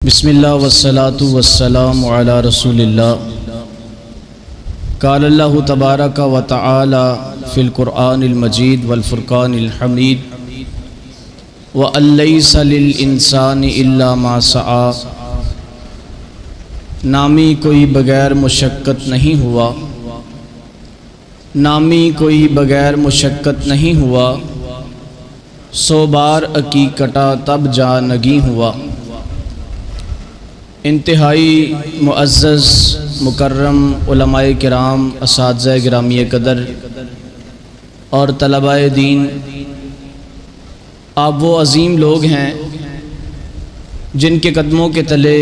बिस्मिल्लाह वस्सलातु वस्सलामु अला रसूलिल्लाह। क़ाल अल्लाहु तबारक व तआला फ़िल क़ुरआनिल मजीद वल फ़ुरक़ानिल हमीद व अलैसा लिल इंसानि इल्ला मा सआ। नामी कोई बग़ैर मुशक्क़त नहीं हुआ, नामी कोई बग़ैर मुशक्क़त नहीं हुआ, सौ बार अकी कटा तब जा नगी हुआ। इंतहाई मुअज़्ज़ज़ मुकर्रम उलमाए किराम, असातिज़ा गिरामी क़दर और तलबाए दीन, आप वो अज़ीम लोग हैं जिनके कदमों के तले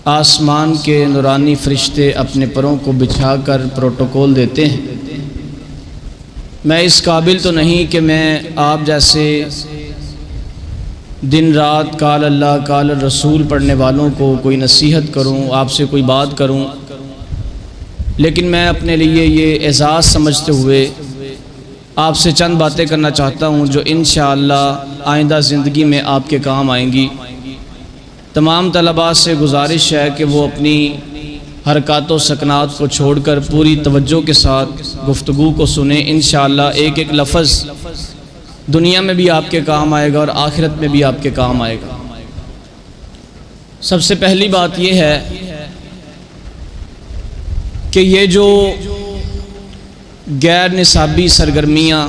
आसमान के नूरानी फ़रिश्ते अपने परों को बिछाकर प्रोटोकॉल देते हैं। मैं इस काबिल तो नहीं कि मैं आप जैसे दिन रात काल अल्लाह काल रसूल पढ़ने वालों को कोई नसीहत करूं, आपसे कोई बात करूं, लेकिन मैं अपने लिए ये एजाज़ समझते हुए आपसे चंद बातें करना चाहता हूं जो इंशाअल्लाह आइंदा ज़िंदगी में आपके काम आएंगी। तमाम तलबा से गुजारिश है कि वो अपनी हरकत व सकनात को छोड़कर पूरी तवज्जो के साथ गुफ्तगू को सुने। इंशाअल्लाह एक एक लफ्ज़ दुनिया में भी आपके काम आएगा और आखिरत में भी आपके काम आएगा। सबसे पहली बात यह है कि ये जो गैर निसाबी सरगर्मियाँ,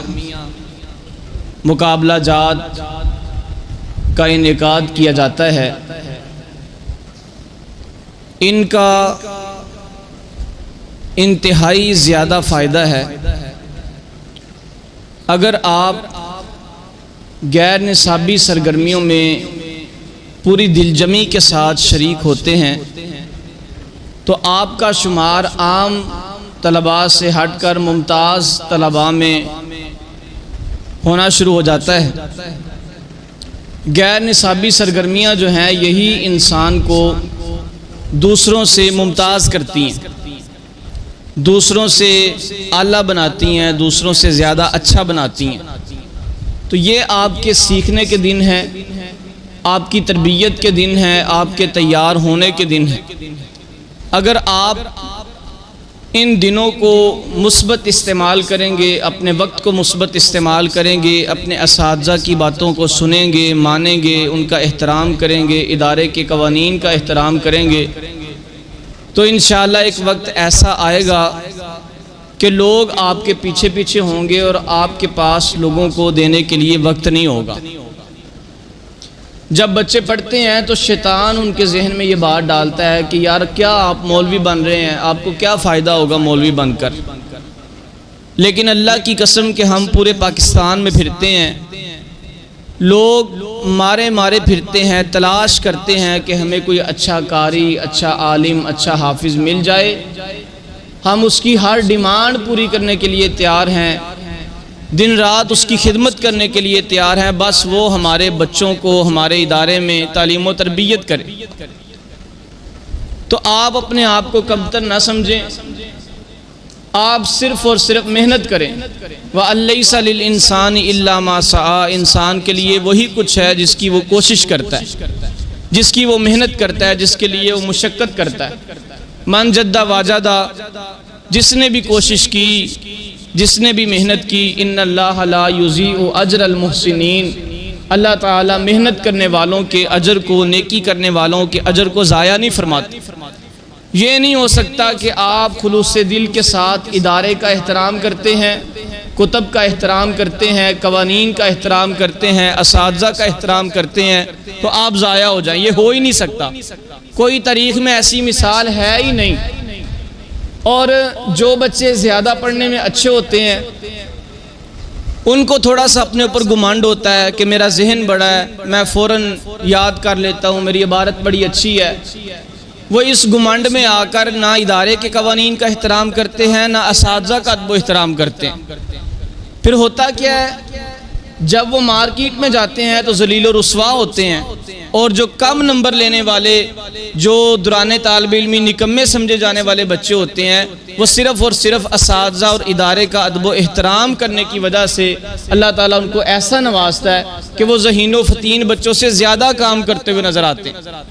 मुकाबला जात का इनेकाद किया जाता है, इनका इंतहाई ज़्यादा फ़ायदा है। अगर आप गैर निसाबी सरगर्मियों में पूरी दिलजमी के साथ शरीक होते हैं तो आपका शुमार आम तलबा से हटकर मुमताज़ तलबा में होना शुरू हो जाता है। गैर निसाबी सरगर्मियाँ जो हैं यही इंसान को दूसरों से मुमताज़ करती हैं, दूसरों से आला बनाती हैं, दूसरों से ज़्यादा अच्छा बनाती हैं। तो ये आपके सीखने के दिन हैं, आपकी तरबियत के दिन हैं, आपके तैयार होने के दिन हैं। अगर आप इन दिनों को मुस्बत इस्तेमाल करेंगे, अपने वक्त को मुस्बत इस्तेमाल करेंगे, अपने असातिज़ा की बातों को सुनेंगे, मानेंगे, उनका एहतराम करेंगे, इदारे के कवानीन का एहतराम करेंगे, तो इंशाअल्लाह एक वक्त ऐसा आएगा कि लोग आपके पीछे पीछे होंगे और आपके पास लोगों को देने के लिए वक्त नहीं होगा। जब बच्चे पढ़ते हैं तो शैतान उनके जहन में ये बात डालता है कि यार क्या आप मौलवी बन रहे हैं, आपको क्या फ़ायदा होगा मौलवी बनकर। लेकिन अल्लाह की कसम कि हम पूरे पाकिस्तान में फिरते हैं, लोग मारे मारे फिरते हैं, तलाश करते हैं कि हमें कोई अच्छा कारी, अच्छा आलिम, अच्छा हाफिज़ मिल जाए। हम उसकी हर डिमांड पूरी करने के लिए तैयार हैं, दिन रात उसकी खिदमत करने के लिए तैयार हैं, बस वो हमारे बच्चों को हमारे इदारे में तालीम व तरबियत करे। तो आप अपने आप को कमतर ना समझें, आप सिर्फ़ और सिर्फ मेहनत करें। व अलैसा लिल इंसानि इल्ला मा सआ। इंसान के लिए वही कुछ है जिसकी वो कोशिश करता है, जिसकी वो मेहनत करता है, जिसके लिए वो मुशक्क़त करता है। मन जद्दा वाजदा, जिसने भी कोशिश की, जिसने भी मेहनत की, इन्नल्लाह ला युज़ीउ अज्रल मुहसिनीन। अल्लाह ताला मेहनत करने वालों के अजर को, नेकी करने वालों के अजर को ज़ाया नहीं फरमाते। ये नहीं हो सकता कि आप खुलूस दिल के साथ इदारे का एहतराम करते हैं, कुतब का एहतराम करते हैं, कवानीन का एहतराम करते हैं, असातिज़ा का एहतराम करते हैं, तो आप ज़ाया हो जाएं। ये हो ही नहीं सकता, कोई तारीख़ में ऐसी मिसाल है ही नहीं। और जो बच्चे ज़्यादा पढ़ने में अच्छे होते हैं उनको थोड़ा सा अपने ऊपर गुमांड होता है कि मेरा जहन बड़ा है, मैं फ़ौरन याद कर लेता हूँ, मेरी इबारत बड़ी अच्छी है। वो इस गुमांड में आकर ना इदारे के कवानीन का एहतराम करते हैं, ना असातिज़ा का अदब एहतराम करते हैं। फिर होता क्या है जब वो मार्केट में जाते हैं तो जलील और रुस्वा होते हैं, और जो कम नंबर लेने वाले, जो दुराने तालिब इल्मी निकम्मे समझे जाने वाले बच्चे होते हैं, वो सिर्फ़ और सिर्फ असातिज़ा और इदारे का अदब व एहतराम करने की वजह से अल्लाह ताला उनको ऐसा नवाजता है कि वो ज़हीनो फ़तीन बच्चों से ज़्यादा काम करते हुए नज़र आते हैं।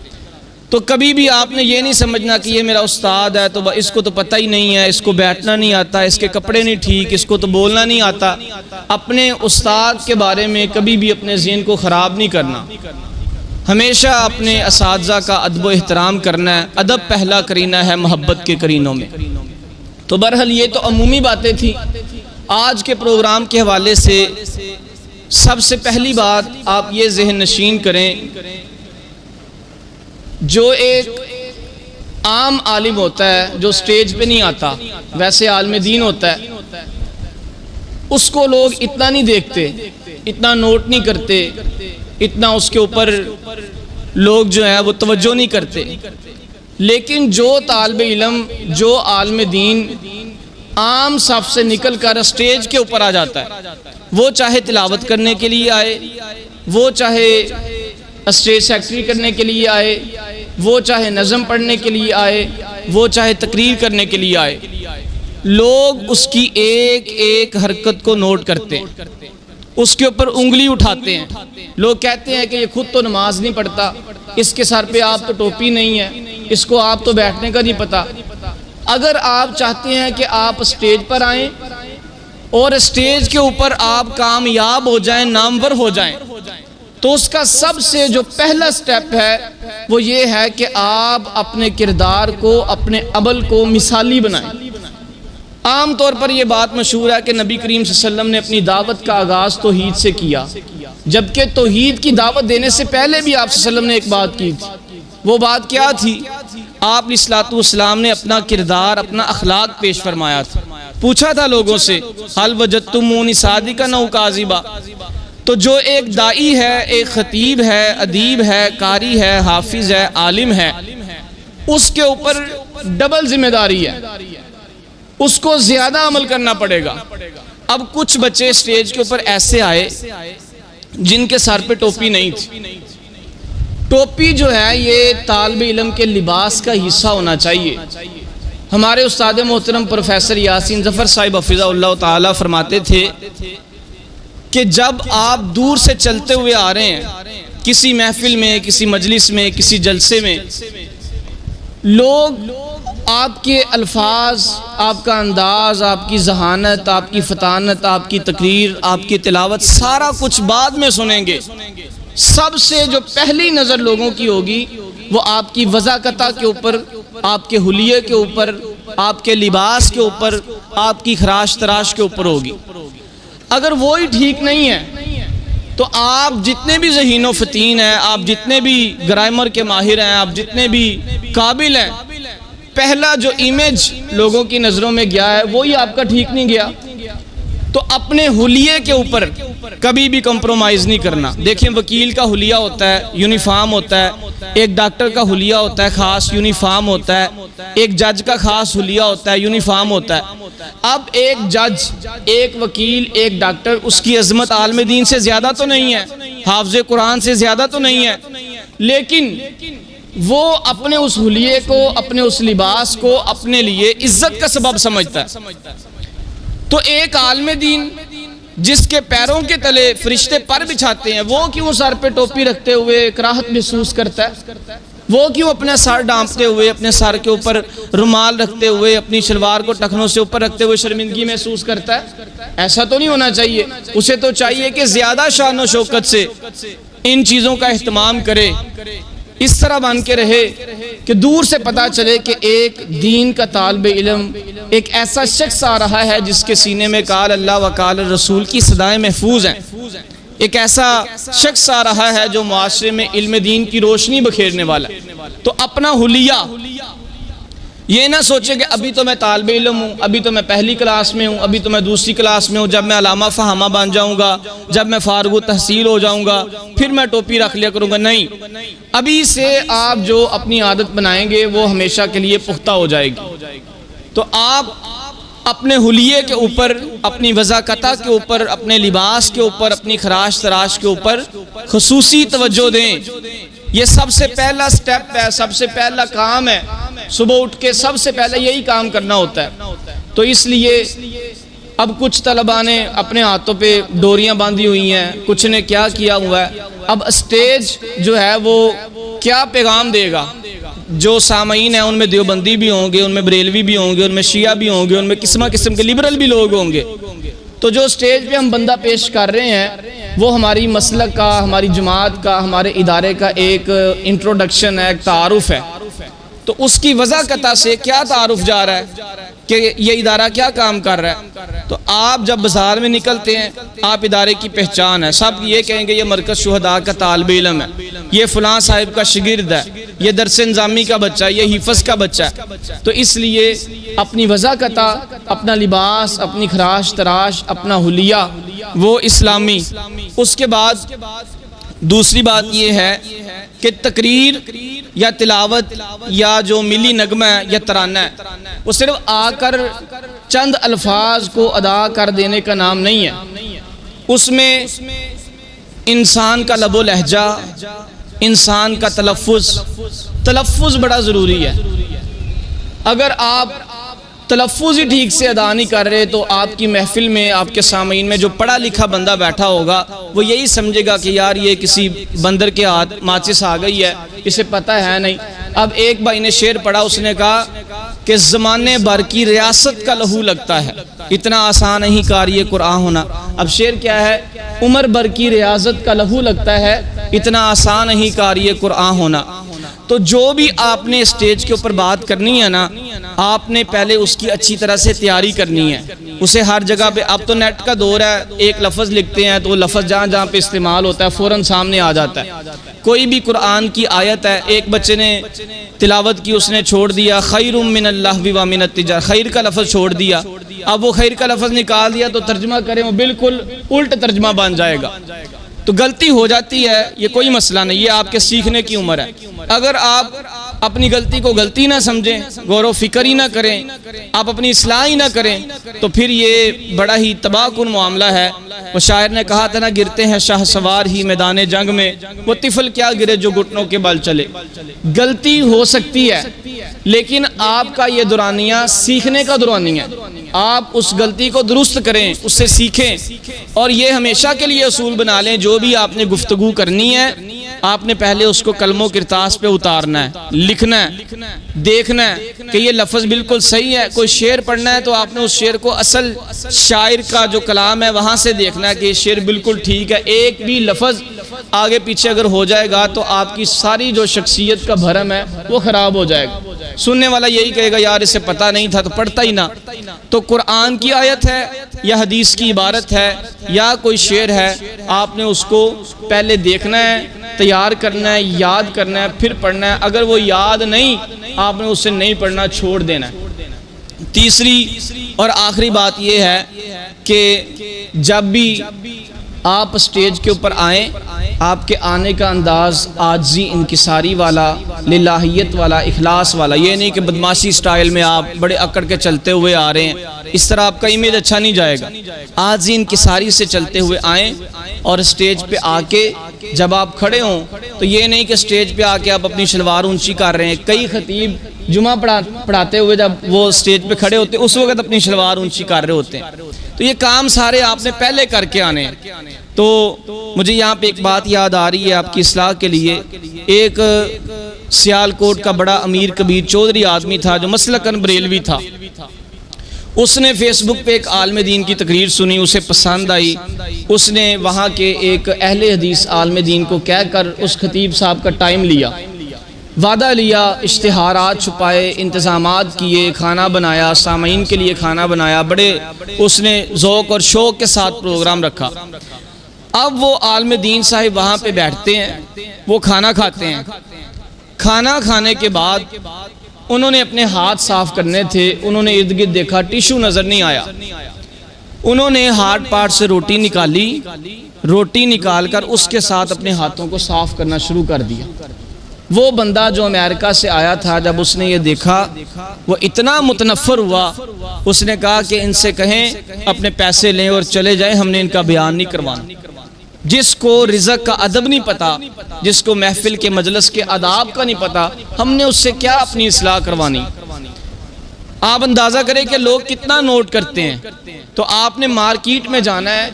तो कभी भी आपने ये नहीं समझना कि ये मेरा उस्ताद है तो इसको तो पता ही नहीं है, इसको बैठना नहीं आता, इसके कपड़े नहीं ठीक, इसको तो बोलना नहीं आता। अपने उस्ताद के बारे में कभी भी अपने ज़हन को ख़राब नहीं करना, हमेशा अपने असातिज़ा का अदब व एहतराम करना है। अदब पहला करीना है मोहब्बत के करीनों में। तो बहरहाल ये तो अमूमी बातें थी। आज के प्रोग्राम के हवाले से सबसे पहली बात आप ये ज़हन नशीन करें, जो एक आम आलिम होता है जो स्टेज पे नहीं आता, वैसे आलिम दीन होता है, उसको लोग इतना नहीं देखते, इतना नोट नहीं करते, इतना उसके ऊपर लोग जो है वो तवज्जो नहीं करते। लेकिन जो तालिब इल्म, जो आलिम दीन आम सफ से निकल कर स्टेज के ऊपर आ जाता है, वो चाहे तिलावत करने के लिए आए, वो चाहे स्टेज सेक्रेटरी करने के लिए आए, वो चाहे नज़म पढ़ने के लिए आए, वो चाहे तकरीर करने के लिए आए, लोग उसकी एक एक हरकत को नोट करते हैं, उसके ऊपर उंगली उठाते हैं। लोग कहते हैं कि ये खुद तो नमाज नहीं पढ़ता, इसके सर पे आप तो टोपी नहीं है, इसको आप तो बैठने का नहीं पता। अगर आप चाहते हैं कि आप स्टेज पर आएँ और स्टेज के ऊपर आप कामयाब हो जाएं, नामवर हो जाएं, तो उसका सबसे जो पहला स्टेप है वो ये है कि आप अपने किरदार को, अपने अमल को मिसाली बनाएं। आम तौर पर यह बात मशहूर है कि नबी करीम सल्लल्लाहु अलैहि वसल्लम ने अपनी दावत का आगाज़ तौहीद से किया, जबकि तौहीद की दावत देने से पहले भी आप सल्लल्लाहु अलैहि वसल्लम ने एक बात की थी। वो बात क्या थी? आप अलैहिस्सलातु वस्सलाम ने अपना किरदार, अपना अखलाक पेश फरमाया था। पूछा था लोगों से, हल वजदतुमूनी सादिक़न औ काज़िबा। तो जो एक दाई है, एक खतीब है, अदीब है, कारी है, हाफिज है, आलिम है, उसके ऊपर डबल जिम्मेदारी है, उसको ज्यादा अमल करना पड़ेगा। अब कुछ बच्चे स्टेज के ऊपर ऐसे आए जिनके सर पे टोपी नहीं थी। टोपी जो है ये तालिब इल्म के लिबास का हिस्सा होना चाहिए। हमारे उस्ताद मोहतरम प्रोफेसर यासीन ज़फ़र साहिब हफ़िज़हुल्लाह ताला फरमाते थे कि जब आप दूर से चलते हुए आ रहे हैं किसी महफिल में, किसी मजलिस में, किसी जलसे में, लोग आपके अल्फाज, आपका अंदाज, आपकी जहानत, आपकी फतानत, आपकी तकरीर, आपकी तिलावत, सारा कुछ बाद में सुनेंगे। सबसे जो पहली नज़र लोगों की होगी वो आपकी वज़ाकता के ऊपर, आपके हुलिये के ऊपर, आपके लिबास के ऊपर, आपकी खराश तराश के ऊपर होगी। अगर वो ही ठीक नहीं है तो आप जितने भी ज़हीनो फ़तीन हैं, आप जितने भी ग्रामर के माहिर हैं, आप जितने भी काबिल हैं, पहला जो इमेज लोगों की नज़रों में गया है वो ही आपका ठीक नहीं गया। तो अपने हुलिये के ऊपर कभी भी कंप्रोमाइज़ नहीं करना। देखिए, वकील का हुलिया होता है, यूनिफॉर्म होता है, एक डॉक्टर का हुलिया होता है, ख़ास यूनिफॉर्म होता है, एक जज का ख़ास हुलिया होता है, यूनिफॉर्म होता है। अब एक जज, एक वकील, एक डॉक्टर, उसकी अज़मत आलिम दीन से ज़्यादा तो नहीं है, हाफ़िज़ कुरान से ज़्यादा तो नहीं है, लेकिन वो अपने उस हुलिये को, अपने उस लिबास को अपने लिए इज्जत का सबब समझता है। तो एक आलिम दीन जिसके पैरों के तले फरिश्ते पर बिछाते हैं, वो क्यों सर पे टोपी रखते हुए कराहत महसूस करता है? वो क्यों अपने सर डांपते हुए, अपने सर के ऊपर रुमाल रखते हुए, अपनी शलवार को टखनों से ऊपर रखते हुए शर्मिंदगी महसूस करता है? ऐसा तो नहीं होना चाहिए। उसे तो चाहिए कि ज्यादा शान व शौकत से इन चीज़ों का एहतमाम करे, इस तरह बन के रहे कि दूर से पता चले कि एक दीन का तालिब इल्म, एक ऐसा शख्स आ रहा है जिसके सीने में काल अल्लाह व काल रसूल की सदाएं महफूज हैं। एक ऐसा शख्स आ रहा है जो मुआशरे में इल्म दीन की रोशनी बखेरने वाला है। तो अपना हुलिया ये ना सोचे कि अभी तो मैं तालिब इल्म हूँ, अभी तो मैं पहली क्लास में हूँ, अभी तो मैं दूसरी क्लास में हूँ, जब मैं अलामा फ़हामा बन जाऊँगा, जब मैं फारगु तहसील हो जाऊँगा, फिर मैं टोपी रख लिया करूँगा। नहीं, अभी से आप जो अपनी आदत बनाएंगे वो हमेशा के लिए पुख्ता हो जाएगी। तो आप अपने हुलिये के ऊपर, अपनी वज़ाकता के ऊपर, अपने लिबास के ऊपर, अपनी खराश तराश के ऊपर खुसूसी तवज्जो दें। ये सबसे पहला स्टेप है, सबसे पहला काम है। सुबह उठ के सबसे पहले यही काम करना होता है। तो इसलिए अब कुछ तलबा ने अपने हाथों पे डोरियां बांधी हुई हैं, कुछ ने क्या किया हुआ है। अब स्टेज जो है वो क्या पैगाम देगा? जो सामईन हैं उनमें देवबंदी भी होंगे, उनमें बरेलवी भी होंगे, उनमें शिया भी होंगे, उनमें किस्म किस्म के लिबरल भी लोग होंगे। तो जो स्टेज पे हम बंदा पेश कर रहे हैं वो हमारी मसलक का, हमारी जमात का, हमारे इदारे का एक इंट्रोडक्शन है, एक तारुफ है। तो उसकी वज़ाकता से क्या तारुफ जा रहा है कि ये इदारा क्या काम कर रहा है। तो आप जब बाजार में निकलते हैं, आप इदारे की पहचान है। सब ये कहेंगे ये मरकज़ शुहदा का तालिब इल्म है, ये फ़लाँ साहिब का शागिर्द है, ये दरस निज़ामी का बच्चा है, ये हिफ़्ज़ का बच्चा है। तो इसलिए अपनी वज़ाकता, अपना लिबास, अपनी खराश तराश, अपना हुलिया वो इस्लामी। उसके बाद दूसरी बात ये है कि तकरीर या तिलावत या जो मिली नगमा है या तराना है, वो सिर्फ आकर चंद अल्फाज को अदा कर देने का नाम नहीं है। उसमें इंसान का लबो लहजा, इंसान का तलफ़ुज़ बड़ा ज़रूरी है। अगर आप तलफ़ुज़ ही ठीक से अदा नहीं कर रहे तो आपकी महफिल में, आपके सामीन में जो पढ़ा लिखा बंदा बैठा होगा वो यही समझेगा कि यार ये किसी बंदर के हाथ माचिस आ गई है, इसे पता है नहीं। अब एक भाई ने शेर पढ़ा, उसने कहा कि ज़माने भर की रियासत का लहू लगता है, इतना आसान नहीं कारी कुरान होना। अब शेर क्या है? उम्र भर की रियासत का लहू लगता है, इतना आसान नहीं कारी कुरान होना। तो जो भी आपने स्टेज के ऊपर बात करनी है ना, आपने पहले उसकी अच्छी तरह से तैयारी करनी है। उसे हर जगह पे, अब तो नेट का दौर है, एक लफ्ज़ लिखते हैं तो वो लफ्ज़ जहाँ जहाँ पे इस्तेमाल होता है फ़ौरन सामने आ जाता है। कोई भी कुरान की आयत है, एक बच्चे ने तिलावत की, उसने छोड़ दिया खैरुम मिनल्लाहि व मिनत तिजारत, खैर का लफ्ज़ छोड़ दिया। अब वो खैर का लफ्ज़ निकाल दिया तो तर्जमा करें वो बिल्कुल उल्ट तर्जमा बन जाएगा। तो गलती हो जाती है, ये कोई मसला नहीं, ये आपके सीखने की उम्र है। अगर आप अपनी गलती को गलती ना समझें, गौर फिक्र ही ना करें, आप अपनी इस्लाह ही ना करें, तो फिर ये बड़ा ही तबाहकुन मामला है। वो शायर ने कहा था ना, गिरते हैं शाह सवार ही मैदान जंग में, वो तिफल क्या गिरे जो घुटनों के बल चले। गलती हो सकती है, लेकिन आपका ये दुरानिया सीखने का दुरानिया है। आप उस गलती को दुरुस्त करें, उससे सीखें, और ये हमेशा के लिए असूल बना लें, जो भी आपने गुफ्तगू करनी है आपने पहले उसको कलमों किरतास पे उतारना है, लिखना है, देखना है कि ये लफ्ज़ बिल्कुल सही है। कोई शेर पढ़ना है तो आपने उस शेर को असल शायर का जो कलाम है वहाँ से देखना है कि ये शेर बिल्कुल ठीक है। एक भी लफ्ज़ आगे पीछे अगर हो जाएगा तो आपकी सारी जो शख्सियत का भरम है वो ख़राब हो जाएगा। सुनने वाला यही कहेगा यार इसे पता नहीं था तो पढ़ता ही ना। तो कुरान की आयत है या हदीस की इबारत है या कोई शेर है, आपने उसको पहले देखना है, तैयार करना है, याद करना है, फिर पढ़ना है। अगर वो याद नहीं, आपने उससे नहीं पढ़ना, छोड़ देना है। तीसरी और आखिरी बात यह है कि जब भी आप स्टेज के ऊपर आएँ, आपके आने का अंदाज़ आजी इंकिसारी वाला, लिल्लाहियत वाला, इखलास वाला, ये नहीं कि बदमाशी स्टाइल में आप बड़े अकड़ के चलते हुए आ रहे हैं, इस तरह आपका इमेज अच्छा नहीं जाएगा। आजी इंकिसारी से चलते हुए आएँ और स्टेज पे आके जब आप खड़े हों तो ये नहीं कि स्टेज पे आके आप अपनी शलवार ऊंची कर रहे हैं। कई खतीब जुमा पढ़ाते हुए जब वो स्टेज पे खड़े होते उस वक्त अपनी शलवार ऊंची कर रहे होते हैं। तो ये काम सारे आपने पहले करके आने हैं। तो मुझे यहाँ पे एक बात याद आ रही है आपकी इस्लाह के लिए। एक सियालकोट का बड़ा अमीर कबीर चौधरी आदमी था जो मसलकन बरेलवी था। उसने फेसबुक पे एक आलम दीन की तकरीर सुनी, उसे पसंद आई। उसने वहाँ के एक अहले हदीस आलम दीन को कहकर उस खतीब साहब का टाइम लिया, वादा लिया, इश्तिहारात छुपाए, इंतज़ामात किए, खाना बनाया, सामीन के लिए खाना बनाया, बड़े उसने ज़ौक़ और शौक़ के साथ प्रोग्राम रखा। अब वो आलम दीन साहिब वहाँ पे बैठते हैं, वो खाना खाते हैं। खाना खाने के बाद उन्होंने अपने हाथ साफ करने थे, उन्होंने इर्द गिर्द देखा, टिशू नज़र नहीं आया। उन्होंने हाथ पाट से रोटी निकाली, रोटी निकाल कर उसके साथ अपने हाथों को साफ करना शुरू कर दिया। वो बंदा जो अमेरिका से आया था, जब उसने ये देखा वो इतना मुतनफ़र हुआ, उसने कहा कि इनसे कहें अपने पैसे लें और चले जाएं, हमने इनका बयान नहीं करवाना। जिसको रिज़्क़ का अदब नहीं पता, जिसको महफिल के मजलिस के आदाब का नहीं पता, हमने उससे क्या अपनी इस्लाह करवानी। आप अंदाज़ा करें कि लोग कितना नोट करते हैं। तो आपने मार्केट में जाना है,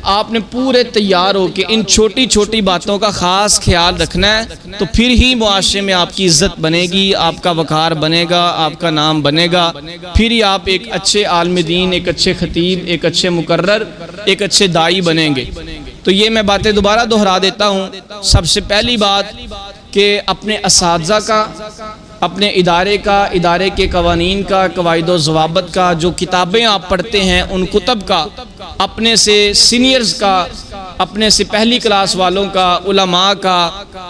आपने पूरे तैयार हो के इन छोटी छोटी बातों का ख़ास ख्याल रखना है, तो फिर ही मुआशरे में आपकी इज़्ज़त बनेगी, आपका वक़ार बनेगा, आपका नाम बनेगा। फिर ही आप एक अच्छे आलिम दीन, एक अच्छे खतीब, एक अच्छे मुकर्रर, एक अच्छे दाई बनेंगे। तो ये मैं बातें दोबारा दोहरा देता हूँ। सबसे पहली बात कि अपने असातिज़ा का, अपने इदारे का, इदारे के कवानीन का, कवायद व ज़वाबित का, जो किताबें आप पढ़ते हैं उन कुतब का, अपने से सीनियर्स का, अपने से पहली क्लास वालों का, उलमा का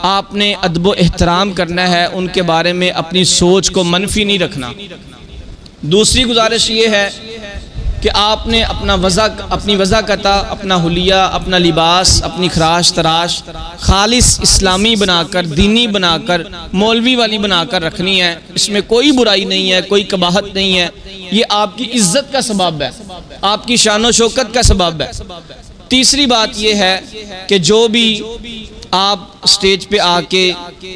आपने अदब व एहतराम करना है। उनके बारे में अपनी सोच को मनफी नहीं रखना। दूसरी गुजारिश ये है कि आपने अपनी वज़ाकता, अपना हुलिया, अपना लिबास, अपनी खराश तराश खालिस इस्लामी बनाकर, दीनी बनाकर, मौलवी वाली बनाकर रखनी है। इसमें कोई बुराई नहीं है, कोई कबाहत नहीं है। ये आपकी इज्जत का सबब है, आपकी शान व शौकत का सबब है। तीसरी बात यह है कि जो भी आप स्टेज पे आके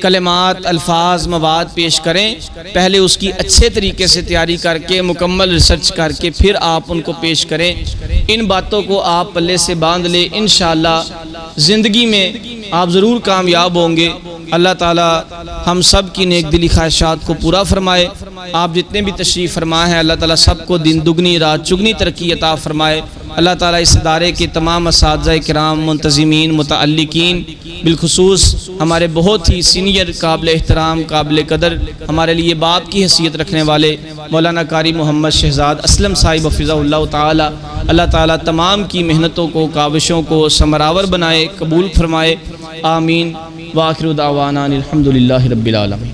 कलिमात, अल्फाज, मवाद पेश करें, पहले उसकी अच्छे तरीके से तैयारी करके, मुकम्मल रिसर्च करके फिर आप उनको पेश करें। इन बातों को आप पल्ले से बांध ले, इंशाअल्लाह ज़िंदगी में आप ज़रूर कामयाब होंगे। अल्लाह ताला हम सब की नेक दिली ख्वाहिशात को पूरा फरमाए। आप जितने भी तशरीफ़ फरमा हैं, अल्लाह ताला सबको दिन दुगनी रात चुगनी तरक्की अता फरमाए। अल्लाह ताला इस इदारे के तमाम असातिज़ा किराम, मुंतज़िमीन, मुतअल्लिकीन, बिलखुसूस हमारे बहुत ही सीनियर, काबिल एहतराम, काबिल कदर, हमारे लिए बाप की हैसियत रखने वाले मौलाना कारी मोहम्मद शहज़ाद अस्लम साहिब हफ़िज़हुल्लाह ताला, अल्लाह ताला तमाम की मेहनतों को, काविशों को समरावर बनाए, कबूल फरमाए। आमीन। व आखिरु दावाना अनिल हम्दुलिल्लाहि रब्बिल आलमीन।